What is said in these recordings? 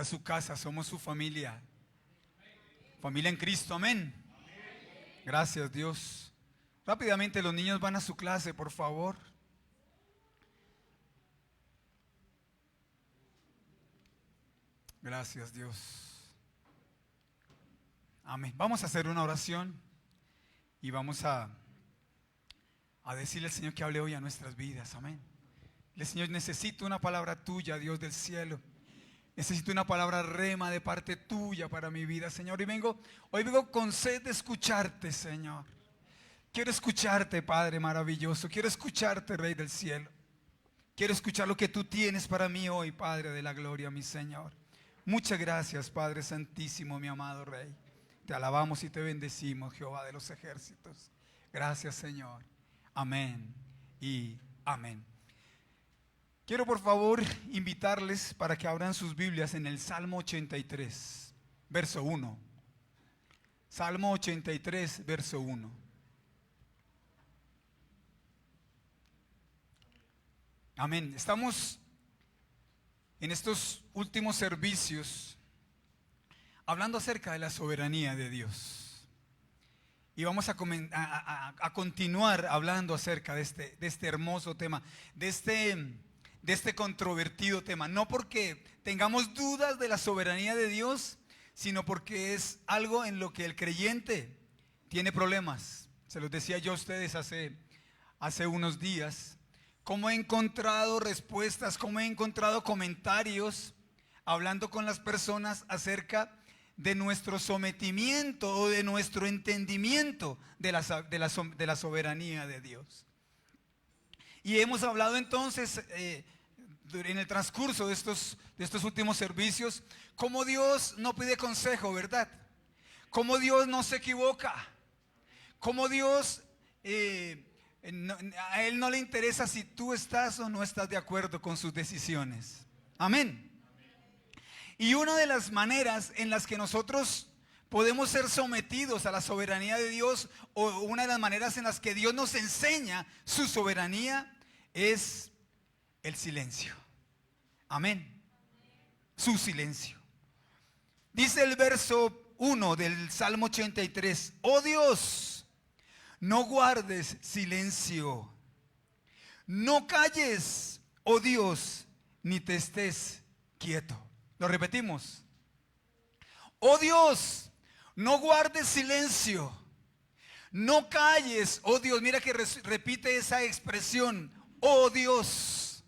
Esta es su casa, somos su familia. Familia en Cristo, amén. Gracias, Dios. Rápidamente los niños van a su clase, por favor. Gracias, Dios. Amén. Vamos a hacer una oración y vamos a decirle al Señor que hable hoy a nuestras vidas, amén. El Señor, necesito una palabra tuya, Dios del cielo. Necesito una palabra rema de parte tuya para mi vida, Señor. Hoy vengo con sed de escucharte, Señor. Quiero escucharte, Padre maravilloso. Quiero escucharte, Rey del cielo. Quiero escuchar lo que tú tienes para mí hoy, Padre de la gloria, mi Señor. Muchas gracias, Padre santísimo, mi amado Rey. Te alabamos y te bendecimos, Jehová de los ejércitos. Gracias, Señor. Amén y amén. Quiero por favor invitarles para que abran sus Biblias en el Salmo 83, verso 1. Salmo 83, verso 1. Amén. Estamos en estos últimos servicios hablando acerca de la soberanía de Dios. Y vamos a continuar hablando acerca de este hermoso tema, de este controvertido tema. No porque tengamos dudas de la soberanía de Dios, sino porque es algo en lo que el creyente tiene problemas. Se los decía yo a ustedes hace unos días. Cómo he encontrado respuestas, cómo he encontrado comentarios hablando con las personas acerca de nuestro sometimiento o de nuestro entendimiento de la soberanía de Dios. Y hemos hablado entonces en el transcurso de estos últimos servicios, cómo Dios no pide consejo, ¿verdad? Cómo Dios no se equivoca, cómo Dios a Él no le interesa si tú estás o no estás de acuerdo con sus decisiones. Amén. Y una de las maneras en las que nosotros podemos ser sometidos a la soberanía de Dios, o una de las maneras en las que Dios nos enseña su soberanía, es el silencio. Amén. Su silencio. Dice el verso 1 del Salmo 83: oh Dios, no guardes silencio, no calles, oh Dios, ni te estés quieto. Lo repetimos. Oh Dios, no guardes silencio, no calles, oh Dios. Mira que repite esa expresión, oh Dios,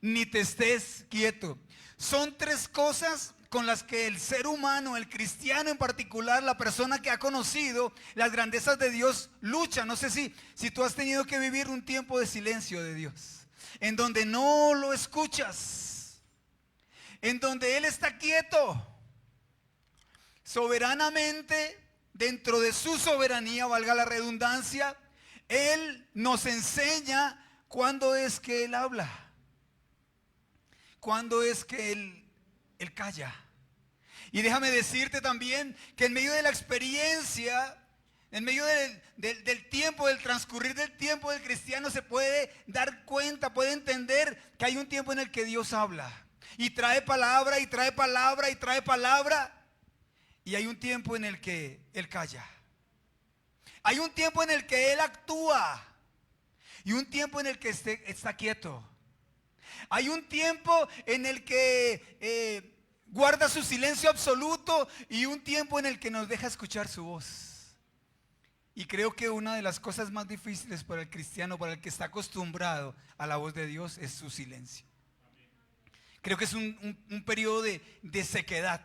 ni te estés quieto. Son tres cosas con las que el ser humano, el cristiano en particular, la persona que ha conocido las grandezas de Dios, lucha. No sé si tú has tenido que vivir un tiempo de silencio de Dios, en donde no lo escuchas, en donde Él está quieto, soberanamente, dentro de su soberanía, valga la redundancia. Él nos enseña cuándo es que Él habla, cuándo es que Él calla. Y déjame decirte también que en medio de la experiencia, en medio del tiempo, del transcurrir del tiempo del cristiano, se puede dar cuenta, puede entender que hay un tiempo en el que Dios habla y trae palabra, y trae palabra, y trae palabra. Y hay un tiempo en el que Él calla. Hay un tiempo en el que Él actúa y un tiempo en el que está quieto. Hay un tiempo en el que guarda su silencio absoluto y un tiempo en el que nos deja escuchar su voz. Y creo que una de las cosas más difíciles para el cristiano, para el que está acostumbrado a la voz de Dios, es su silencio. Creo que es un periodo de sequedad,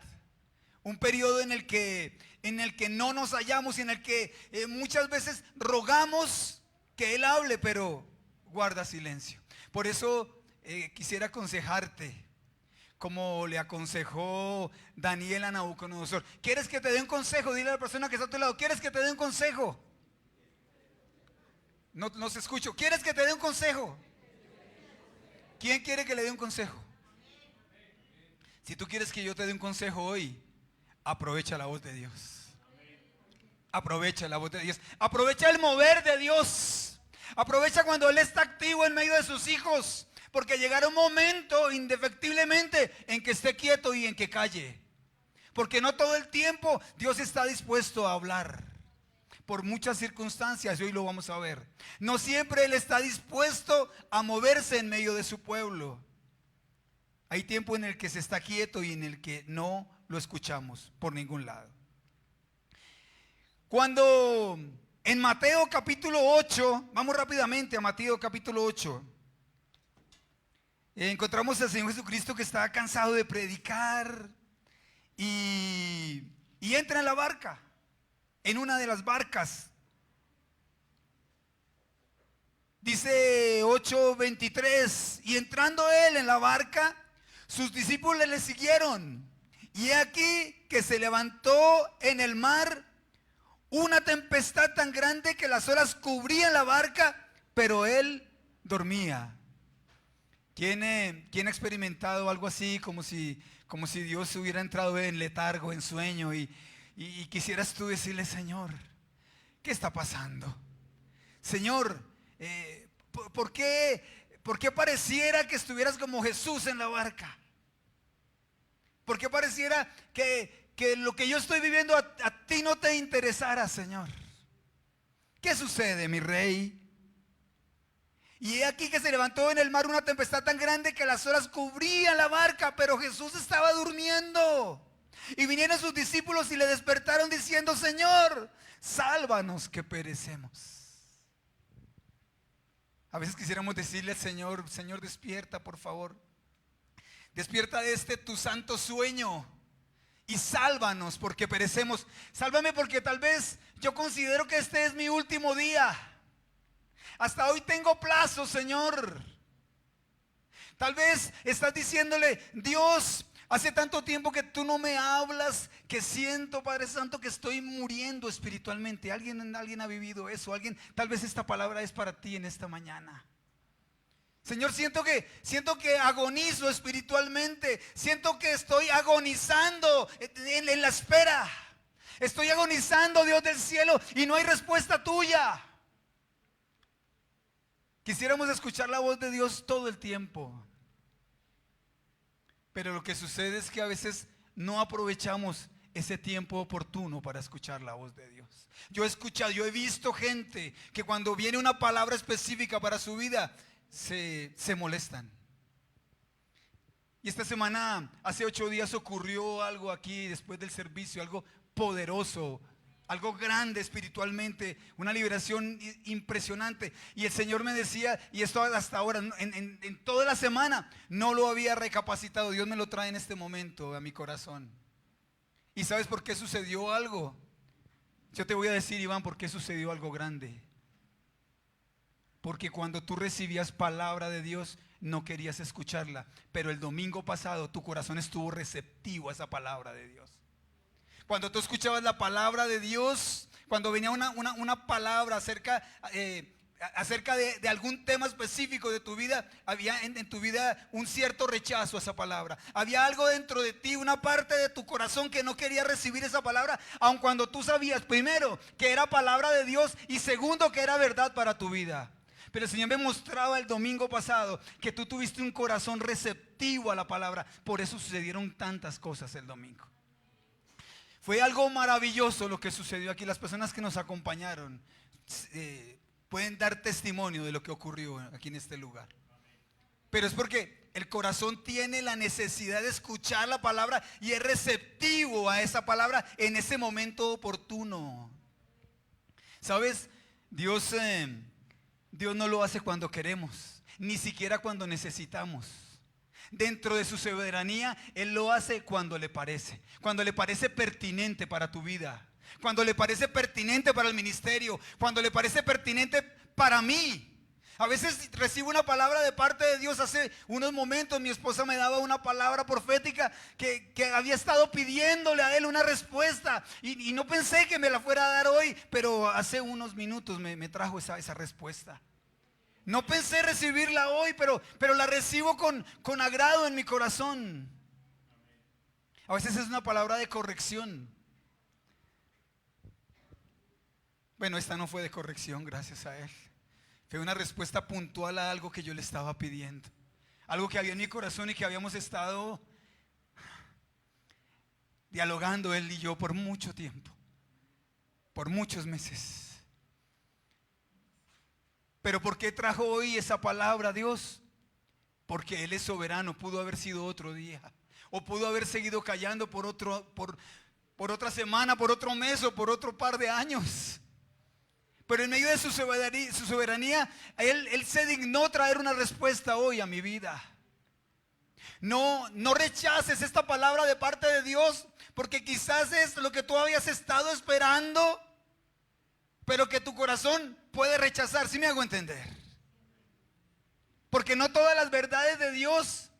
un periodo en el que no nos hallamos y en el que muchas veces rogamos que Él hable, pero guarda silencio. Por eso quisiera aconsejarte, como le aconsejó Daniel a Nabucodonosor. ¿Quieres que te dé un consejo? Dile a la persona que está a tu lado: ¿quieres que te dé un consejo? No se escucho. ¿Quieres que te dé un consejo? ¿Quién quiere que le dé un consejo? Si tú quieres que yo te dé un consejo hoy, aprovecha la voz de Dios. Aprovecha la voz de Dios. Aprovecha el mover de Dios. Aprovecha cuando Él está activo en medio de sus hijos, Porque llegará un momento indefectiblemente en que esté quieto y en que calle. Porque no todo el tiempo Dios está dispuesto a hablar. Por muchas circunstancias, y hoy lo vamos a ver. No siempre Él está dispuesto a moverse en medio de su pueblo. Hay tiempo en el que se está quieto y en el que no lo escuchamos por ningún lado. Cuando en Mateo capítulo 8, vamos rápidamente a Mateo capítulo 8, encontramos al Señor Jesucristo que estaba cansado de predicar y entra en la barca, en una de las barcas. Dice 8:23, y entrando Él en la barca, sus discípulos le siguieron. Y he aquí que se levantó en el mar una tempestad tan grande que las olas cubrían la barca, pero Él dormía. ¿Quién ha experimentado algo así, como si Dios hubiera entrado en letargo, en sueño, y quisieras tú decirle: Señor, ¿qué está pasando? Señor, ¿por qué pareciera que estuvieras como Jesús en la barca? ¿Por qué pareciera que lo que yo estoy viviendo a ti no te interesara, Señor? ¿Qué sucede, mi rey? Y he aquí que se levantó en el mar una tempestad tan grande que las olas cubrían la barca, pero Jesús estaba durmiendo. Y vinieron sus discípulos y le despertaron diciendo: Señor, sálvanos que perecemos. A veces quisiéramos decirle al Señor: Señor, despierta, por favor. Despierta de este tu santo sueño y sálvanos porque perecemos. Sálvame porque tal vez yo considero que este es mi último día. Hasta hoy tengo plazo, Señor. Tal vez estás diciéndole: Dios, hace tanto tiempo que tú no me hablas, que siento, Padre Santo, que estoy muriendo espiritualmente. ¿Alguien ha vivido eso? Tal vez esta palabra es para ti en esta mañana. Señor, siento que agonizo espiritualmente. Siento que estoy agonizando en la espera. Estoy agonizando, Dios del cielo, y no hay respuesta tuya. Quisiéramos escuchar la voz de Dios todo el tiempo. Pero lo que sucede es que a veces no aprovechamos ese tiempo oportuno para escuchar la voz de Dios. Yo he visto gente que cuando viene una palabra específica para su vida, se molestan. Y esta semana, hace 8 días, ocurrió algo aquí después del servicio, algo poderoso, algo grande espiritualmente, una liberación impresionante. Y el Señor me decía, y esto hasta ahora, en toda la semana, no lo había recapacitado. Dios me lo trae en este momento a mi corazón. ¿Y sabes por qué sucedió algo? Yo te voy a decir, Iván, por qué sucedió algo grande. Porque cuando tú recibías palabra de Dios, no querías escucharla. Pero el domingo pasado tu corazón estuvo receptivo a esa palabra de Dios. Cuando tú escuchabas la palabra de Dios, cuando venía una palabra acerca de algún tema específico de tu vida, había en tu vida un cierto rechazo a esa palabra. Había algo dentro de ti, una parte de tu corazón que no quería recibir esa palabra, aun cuando tú sabías, primero, que era palabra de Dios, y segundo, que era verdad para tu vida. Pero el Señor me mostraba el domingo pasado que tú tuviste un corazón receptivo a la palabra. Por eso sucedieron tantas cosas el domingo. Fue algo maravilloso lo que sucedió aquí. Las personas que nos acompañaron pueden dar testimonio de lo que ocurrió aquí en este lugar. Pero es porque el corazón tiene la necesidad de escuchar la palabra y es receptivo a esa palabra en ese momento oportuno. ¿Sabes? Dios no lo hace cuando queremos, ni siquiera cuando necesitamos. Dentro de su soberanía, Él lo hace cuando le parece pertinente para tu vida, cuando le parece pertinente para el ministerio, cuando le parece pertinente para mí. A veces recibo una palabra de parte de Dios. Hace unos momentos mi esposa me daba una palabra profética que había estado pidiéndole a Él una respuesta y no pensé que me la fuera a dar hoy, pero hace unos minutos me trajo esa respuesta. No pensé recibirla hoy, pero la recibo con agrado en mi corazón. A veces es una palabra de corrección. Bueno, esta no fue de corrección, gracias a Él. Fue una respuesta puntual a algo que yo le estaba pidiendo. algo que había en mi corazón y que habíamos estado dialogando él y yo por mucho tiempo, por muchos meses. Pero ¿por qué trajo hoy esa palabra Dios? Porque Él es soberano. Pudo haber sido otro día, o pudo haber seguido callando por otra semana, por otro mes o por otro par de años. Pero en medio de su soberanía, Él se dignó traer una respuesta hoy a mi vida. No rechaces esta palabra de parte de Dios, porque quizás es lo que tú habías estado esperando, pero que tu corazón puede rechazar. ¿Sí me hago entender? Porque no todas las verdades de Dios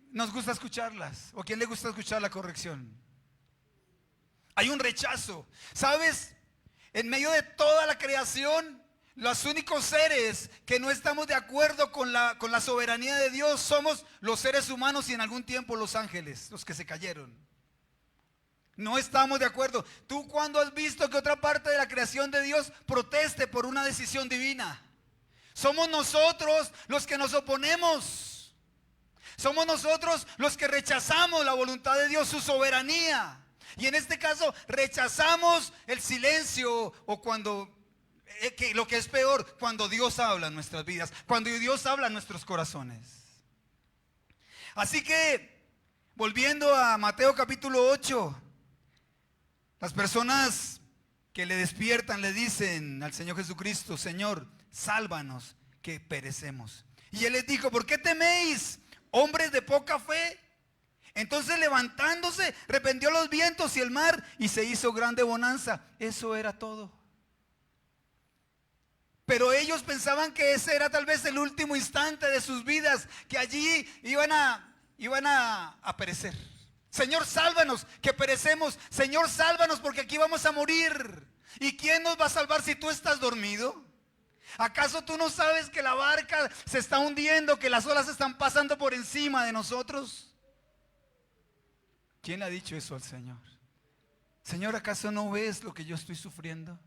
nos gusta escucharlas. ¿O a quién le gusta escuchar la corrección? Hay un rechazo. ¿Sabes? En medio de toda la creación, los únicos seres que no estamos de acuerdo con la soberanía de Dios somos los seres humanos y en algún tiempo los ángeles, los que se cayeron. No estamos de acuerdo. ¿Tú cuándo has visto que otra parte de la creación de Dios proteste por una decisión divina? Somos nosotros los que nos oponemos. Somos nosotros los que rechazamos la voluntad de Dios, su soberanía. Y en este caso rechazamos el silencio, o cuando, lo que es peor, cuando Dios habla en nuestras vidas, cuando Dios habla en nuestros corazones. Así que, volviendo a Mateo capítulo 8, las personas que le despiertan le dicen al Señor Jesucristo: Señor, sálvanos, que perecemos. Y Él les dijo: ¿por qué teméis, hombres de poca fe? Entonces, levantándose, reprendió los vientos y el mar, y se hizo grande bonanza. Eso era todo. Pero ellos pensaban que ese era tal vez el último instante de sus vidas, que allí iban a perecer. Señor, sálvanos, que perecemos. Señor, sálvanos, porque aquí vamos a morir. ¿Y quién nos va a salvar si tú estás dormido? ¿Acaso tú no sabes que la barca se está hundiendo, que las olas están pasando por encima de nosotros? ¿Quién le ha dicho eso al Señor? Señor, ¿acaso no ves lo que yo estoy sufriendo?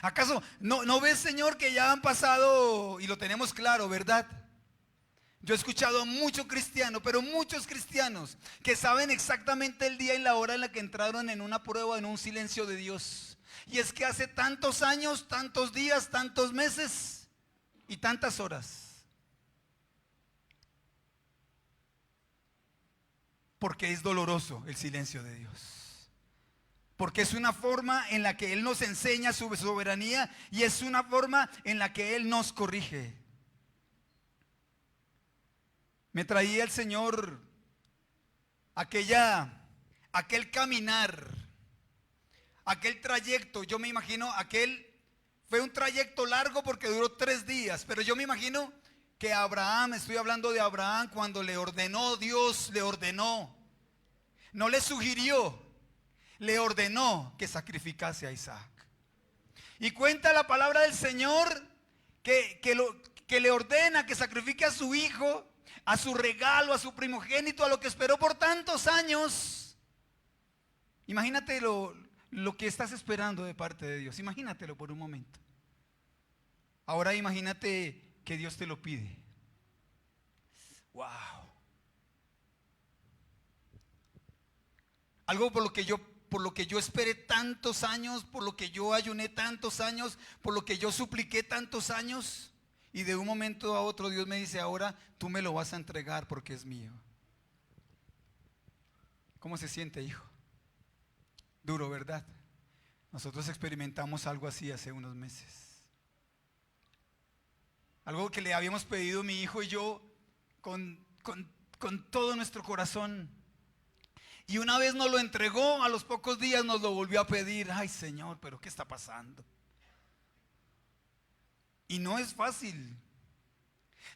¿Acaso no ves, Señor, que ya han pasado, y lo tenemos claro, ¿verdad? Yo he escuchado a muchos cristianos, pero muchos cristianos, que saben exactamente el día y la hora en la que entraron en una prueba, en un silencio de Dios. Y es que hace tantos años, tantos días, tantos meses y tantas horas. Porque es doloroso el silencio de Dios. Porque es una forma en la que Él nos enseña su soberanía, y es una forma en la que Él nos corrige. Me traía el Señor aquel caminar, aquel trayecto. Yo me imagino, fue un trayecto largo porque duró 3 días, pero yo me imagino que Abraham, estoy hablando de Abraham, cuando le ordenó, Dios le ordenó, no le sugirió, le ordenó que sacrificase a Isaac. Y cuenta la palabra del Señor que le ordena que sacrifique a su hijo, a su regalo, a su primogénito, a lo que esperó por tantos años. Imagínate lo que estás esperando de parte de Dios. Imagínatelo por un momento. Ahora imagínate que Dios te lo pide. Wow. Algo por lo que yo esperé tantos años, por lo que yo ayuné tantos años, por lo que yo supliqué tantos años. Y de un momento a otro Dios me dice: ahora tú me lo vas a entregar porque es mío. ¿Cómo se siente, hijo? Duro, ¿verdad? Nosotros experimentamos algo así hace unos meses. Algo que le habíamos pedido mi hijo y yo con todo nuestro corazón. Y una vez nos lo entregó, a los pocos días nos lo volvió a pedir. Ay, Señor, pero ¿qué está pasando? Y no es fácil.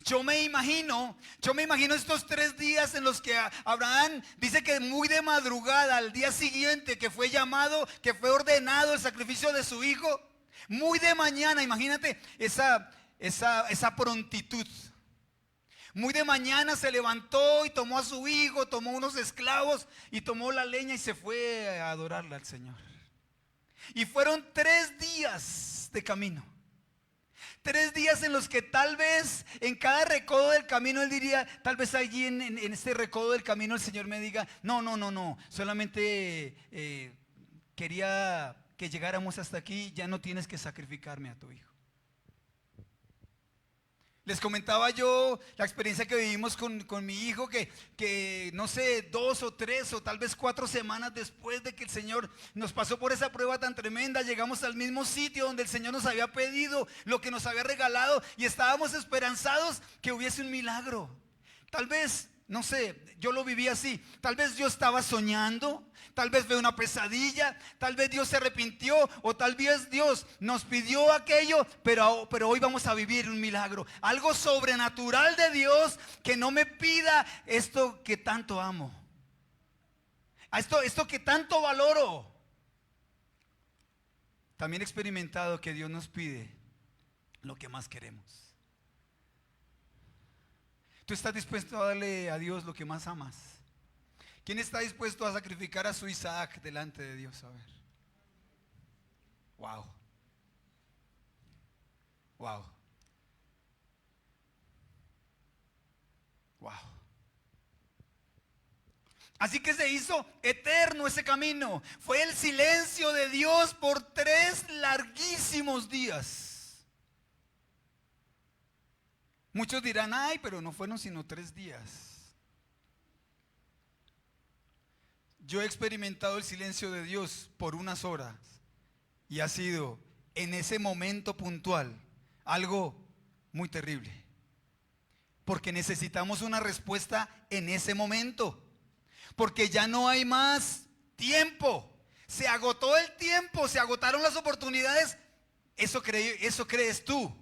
Yo me imagino estos 3 días en los que Abraham dice que muy de madrugada, al día siguiente que fue llamado, que fue ordenado el sacrificio de su hijo, muy de mañana, imagínate esa prontitud. Muy de mañana se levantó y tomó a su hijo, tomó unos esclavos y tomó la leña y se fue a adorarle al Señor. Y fueron 3 días de camino. 3 días en los que tal vez en cada recodo del camino Él diría, tal vez allí en este recodo del camino el Señor me diga, no, solamente quería que llegáramos hasta aquí, ya no tienes que sacrificarme a tu hijo. Les comentaba yo la experiencia que vivimos con mi hijo, que no sé, 2 o 3 o tal vez 4 semanas después de que el Señor nos pasó por esa prueba tan tremenda, llegamos al mismo sitio donde el Señor nos había pedido lo que nos había regalado y estábamos esperanzados que hubiese un milagro. Tal vez, no sé, yo lo viví así, tal vez yo estaba soñando, tal vez fue una pesadilla, tal vez Dios se arrepintió o tal vez Dios nos pidió aquello, pero hoy vamos a vivir un milagro, algo sobrenatural de Dios, que no me pida esto que tanto amo, esto que tanto valoro. También he experimentado que Dios nos pide lo que más queremos. ¿Tú estás dispuesto a darle a Dios lo que más amas? ¿Quién está dispuesto a sacrificar a su Isaac delante de Dios? A ver. Wow. Wow. Wow. Así que se hizo eterno ese camino. Fue el silencio de Dios por 3 larguísimos días. Muchos dirán, ay, pero no fueron sino 3 días. Yo he experimentado el silencio de Dios por unas horas y ha sido en ese momento puntual algo muy terrible. Porque necesitamos una respuesta en ese momento. Porque ya no hay más tiempo. Se agotó el tiempo, se agotaron las oportunidades. Eso crees tú.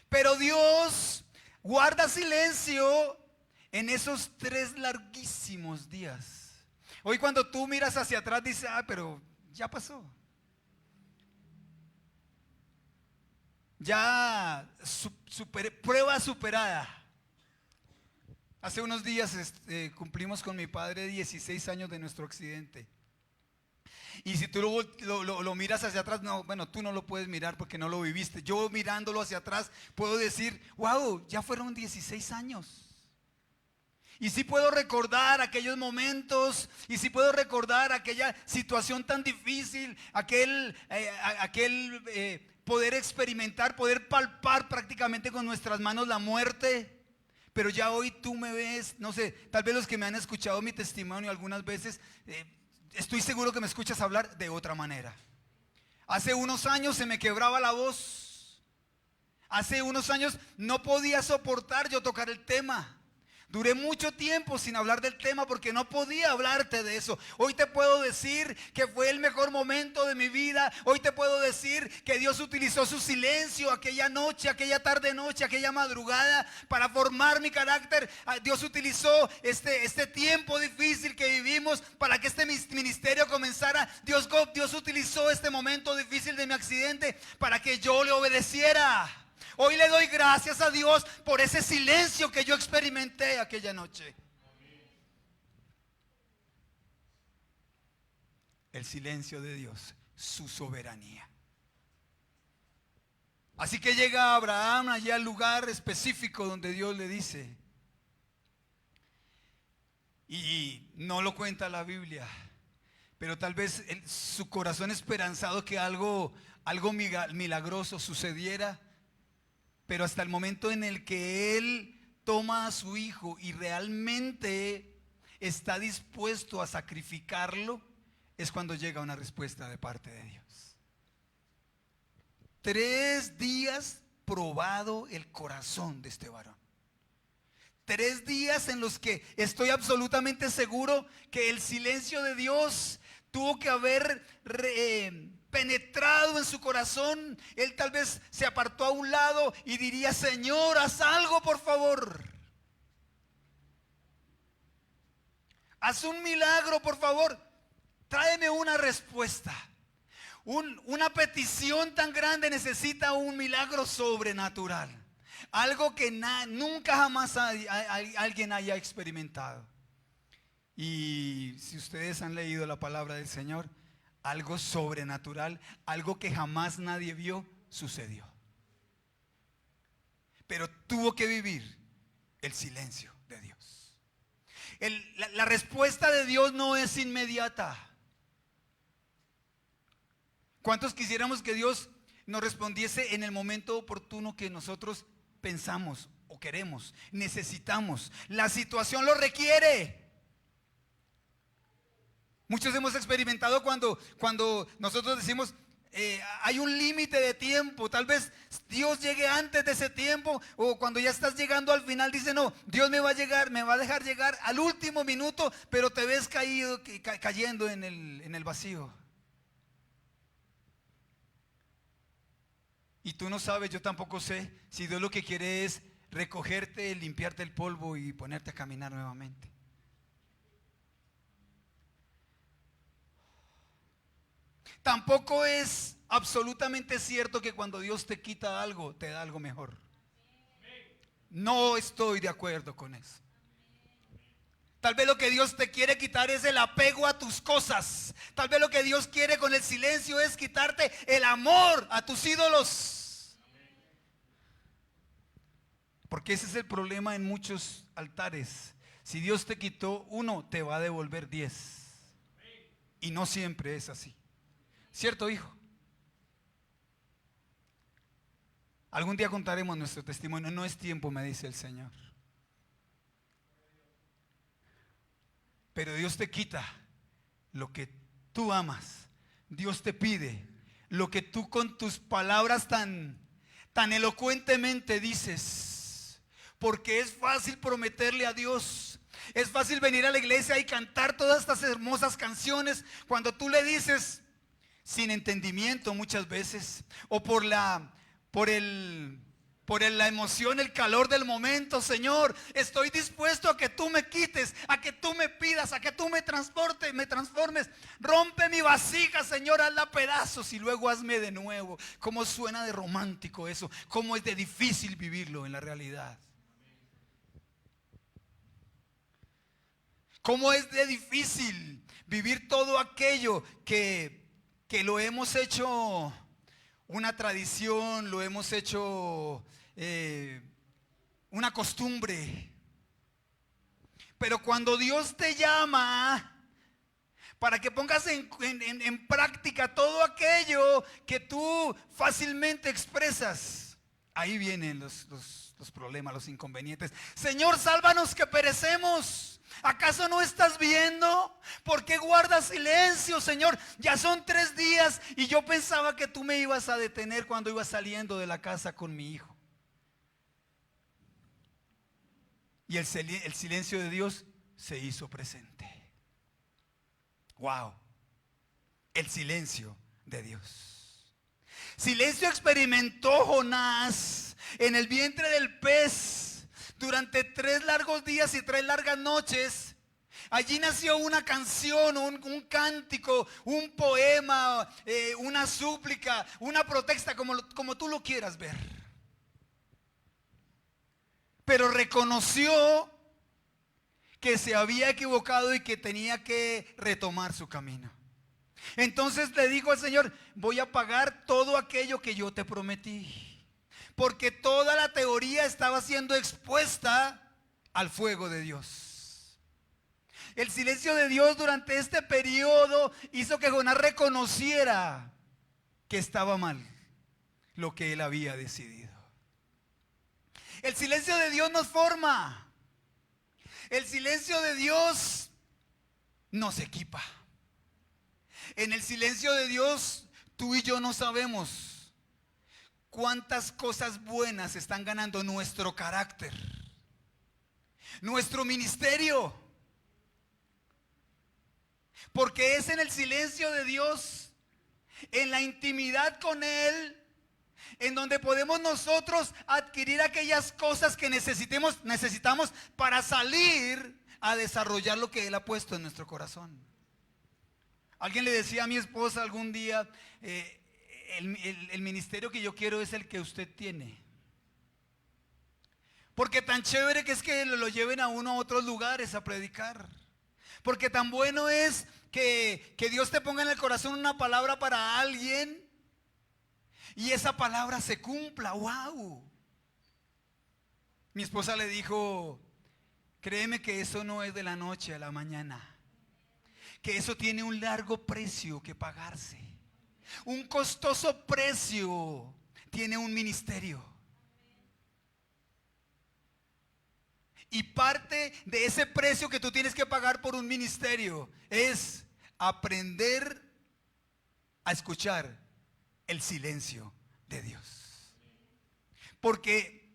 Pero Dios guarda silencio en esos 3 larguísimos días. Hoy cuando tú miras hacia atrás dices, pero ya pasó. Ya prueba superada. Hace unos días cumplimos con mi padre 16 años de nuestro accidente. Y si tú lo miras hacia atrás, no, bueno, tú no lo puedes mirar porque no lo viviste. Yo mirándolo hacia atrás puedo decir, wow, ya fueron 16 años. Y sí puedo recordar aquellos momentos, y sí puedo recordar aquella situación tan difícil, aquel poder experimentar, poder palpar prácticamente con nuestras manos la muerte. Pero ya hoy tú me ves, no sé, tal vez los que me han escuchado mi testimonio algunas veces, estoy seguro que me escuchas hablar de otra manera. Hace unos años se me quebraba la voz. Hace unos años no podía soportar yo tocar el tema. Duré mucho tiempo sin hablar del tema porque no podía hablarte de eso. Hoy te puedo decir que fue el mejor momento de mi vida. Hoy te puedo decir que Dios utilizó su silencio aquella noche, aquella tarde noche, aquella madrugada para formar mi carácter. Dios utilizó este tiempo difícil que vivimos para que este ministerio comenzara. Dios utilizó este momento difícil de mi accidente para que yo le obedeciera. Hoy le doy gracias a Dios por ese silencio que yo experimenté aquella noche. El silencio de Dios, su soberanía. Así que llega Abraham allí al lugar específico donde Dios le dice, y no lo cuenta la Biblia, pero tal vez su corazón esperanzado que algo milagroso sucediera. Pero hasta el momento en el que él toma a su hijo y realmente está dispuesto a sacrificarlo, es cuando llega una respuesta de parte de Dios. 3 días probado el corazón de este varón. 3 días en los que estoy absolutamente seguro que el silencio de Dios tuvo que haber penetrado en su corazón. Él tal vez se apartó a un lado y diría, Señor, haz algo por favor. Haz un milagro por favor. Tráeme una respuesta. Una petición tan grande necesita un milagro sobrenatural. Algo que nunca jamás alguien haya experimentado. Y si ustedes han leído la palabra del Señor, algo sobrenatural, algo que jamás nadie vio, sucedió. pero tuvo que vivir el silencio de Dios. La respuesta de Dios no es inmediata. ¿Cuántos quisiéramos que Dios nos respondiese en el momento oportuno que nosotros pensamos o queremos, necesitamos? La situación lo requiere. Muchos hemos experimentado cuando nosotros decimos, hay un límite de tiempo. Tal vez Dios llegue antes de ese tiempo, o cuando ya estás llegando al final dice, no, Dios me va a dejar llegar al último minuto, pero te ves cayendo en el vacío. Y tú no sabes, yo tampoco sé, si Dios lo que quiere es recogerte, limpiarte el polvo y ponerte a caminar nuevamente. Tampoco es absolutamente cierto que cuando Dios te quita algo, te da algo mejor. No estoy de acuerdo con eso. Tal vez lo que Dios te quiere quitar es el apego a tus cosas. Tal vez lo que Dios quiere con el silencio es quitarte el amor a tus ídolos. Porque ese es el problema en muchos altares. Si Dios te quitó uno, te va a devolver 10. Y no siempre es así. ¿Cierto, hijo? Algún día contaremos nuestro testimonio. No es tiempo, me dice el Señor. Pero Dios te quita lo que tú amas. Dios te pide lo que tú con tus palabras tan elocuentemente dices. Porque es fácil prometerle a Dios. Es fácil venir a la iglesia y cantar todas estas hermosas canciones cuando tú le dices, sin entendimiento muchas veces, o por la emoción, el calor del momento, Señor, estoy dispuesto a que tú me quites, a que tú me pidas, a que tú me transformes, rompe mi vasija, Señor, hazla pedazos y luego hazme de nuevo. ¿Cómo suena de romántico eso? ¿Cómo es de difícil vivirlo en la realidad? ¿Cómo es de difícil vivir todo aquello que lo hemos hecho una tradición, lo hemos hecho una costumbre? Pero cuando Dios te llama para que pongas en práctica todo aquello que tú fácilmente expresas, ahí vienen los problemas, los inconvenientes. Señor, sálvanos que perecemos. ¿Acaso no estás viendo? ¿Por qué guardas silencio, Señor? Ya son 3 días y yo pensaba que tú me ibas a detener cuando iba saliendo de la casa con mi hijo. Y el silencio de Dios se hizo presente. Wow. El silencio de Dios. Silencio experimentó Jonás en el vientre del pez. Durante 3 largos días y 3 largas noches, allí nació una canción, un cántico, un poema, una súplica, una protesta, como tú lo quieras ver. Pero reconoció que se había equivocado y que tenía que retomar su camino. Entonces le dijo al Señor, voy a pagar todo aquello que yo te prometí. Porque toda la teoría estaba siendo expuesta al fuego de Dios. El silencio de Dios durante este periodo hizo que Jonás reconociera que estaba mal lo que él había decidido. El silencio de Dios nos forma. El silencio de Dios nos equipa. En el silencio de Dios, tú y yo no sabemos cuántas cosas buenas están ganando nuestro carácter, nuestro ministerio. Porque es en el silencio de Dios, en la intimidad con Él, en donde podemos nosotros adquirir aquellas cosas que necesitamos para salir a desarrollar lo que Él ha puesto en nuestro corazón. Alguien le decía a mi esposa algún día, el ministerio que yo quiero es el que usted tiene. Porque tan chévere que es que lo lleven a uno a otros lugares a predicar. Porque tan bueno es que Dios te ponga en el corazón una palabra para alguien y esa palabra se cumpla. ¡Wow! Mi esposa le dijo, créeme que eso no es de la noche a la mañana, que eso tiene un largo precio que pagarse. Un costoso precio tiene un ministerio. Y parte de ese precio que tú tienes que pagar por un ministerio es aprender a escuchar el silencio de Dios. Porque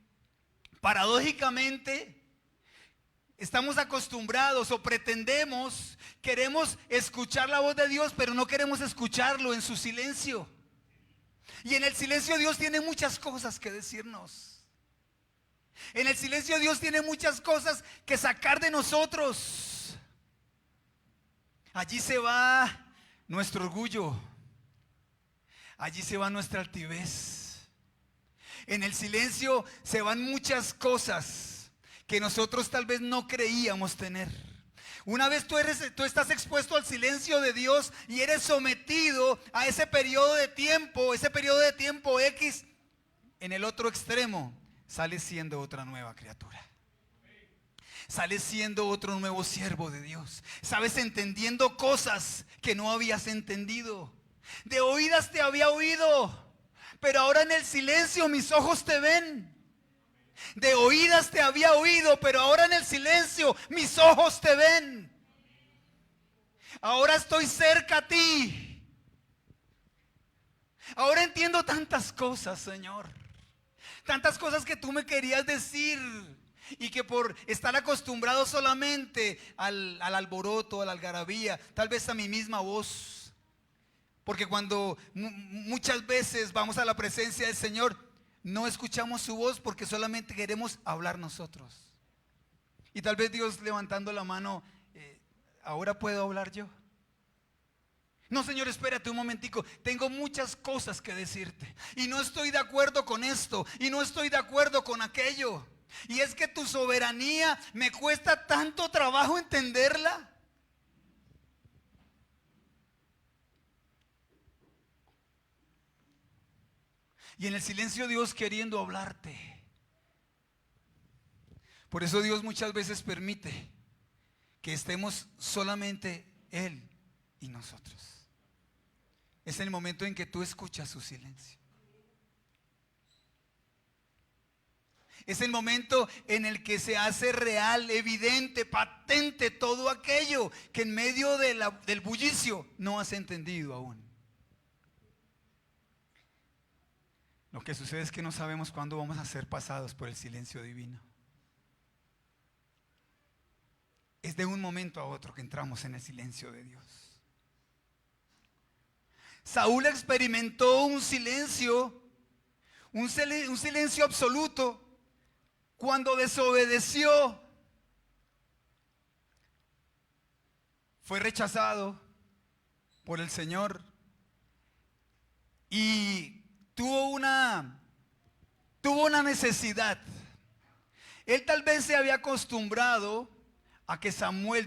paradójicamente estamos acostumbrados o pretendemos, queremos escuchar la voz de Dios, pero no queremos escucharlo en su silencio. Y en el silencio Dios tiene muchas cosas que decirnos. En el silencio Dios tiene muchas cosas que sacar de nosotros. Allí se va nuestro orgullo. Allí se va nuestra altivez. En el silencio se van muchas cosas que nosotros tal vez no creíamos tener. Una vez tú estás expuesto al silencio de Dios y eres sometido a ese periodo de tiempo X, en el otro extremo sales siendo otra nueva criatura. Sales siendo otro nuevo siervo de Dios. Sabes, entendiendo cosas que no habías entendido. De oídas te había oído, pero ahora en el silencio mis ojos te ven. De oídas te había oído, pero ahora en el silencio mis ojos te ven. Ahora estoy cerca a ti. Ahora entiendo tantas cosas, Señor. Tantas cosas que tú me querías decir y que por estar acostumbrado solamente al alboroto, a la algarabía, tal vez a mi misma voz. Porque cuando muchas veces vamos a la presencia del Señor, no escuchamos su voz porque solamente queremos hablar nosotros. Y tal vez Dios levantando la mano, ¿ahora puedo hablar yo? No, Señor, espérate un momentico, tengo muchas cosas que decirte. Y no estoy de acuerdo con esto, y no estoy de acuerdo con aquello. Y es que tu soberanía me cuesta tanto trabajo entenderla. Y en el silencio Dios queriendo hablarte. Por eso Dios muchas veces permite que estemos solamente Él y nosotros. Es el momento en que tú escuchas su silencio. Es el momento en el que se hace real, evidente, patente todo aquello que en medio del bullicio no has entendido aún. Lo que sucede es que no sabemos cuándo vamos a ser pasados por el silencio divino. Es de un momento a otro que entramos en el silencio de Dios. Saúl experimentó un silencio absoluto cuando desobedeció. Fue rechazado por el Señor y tuvo una necesidad. Él tal vez se había acostumbrado a que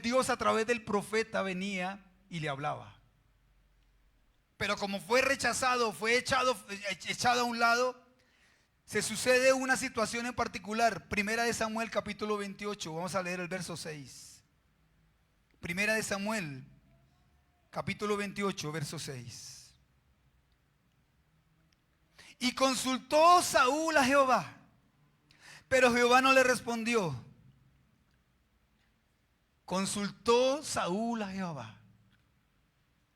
Dios a través del profeta venía y le hablaba. Pero como fue rechazado, fue echado a un lado, se sucede una situación en particular. Primera de Samuel capítulo 28, vamos a leer el verso 6. Primera de Samuel capítulo 28, verso 6. Y consultó Saúl a Jehová, pero Jehová no le respondió. Consultó Saúl a Jehová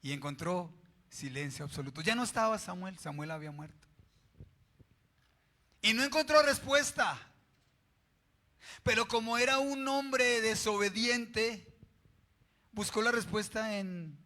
y encontró silencio absoluto. Ya no estaba Samuel había muerto. Y no encontró respuesta. Pero como era un hombre desobediente, buscó la respuesta en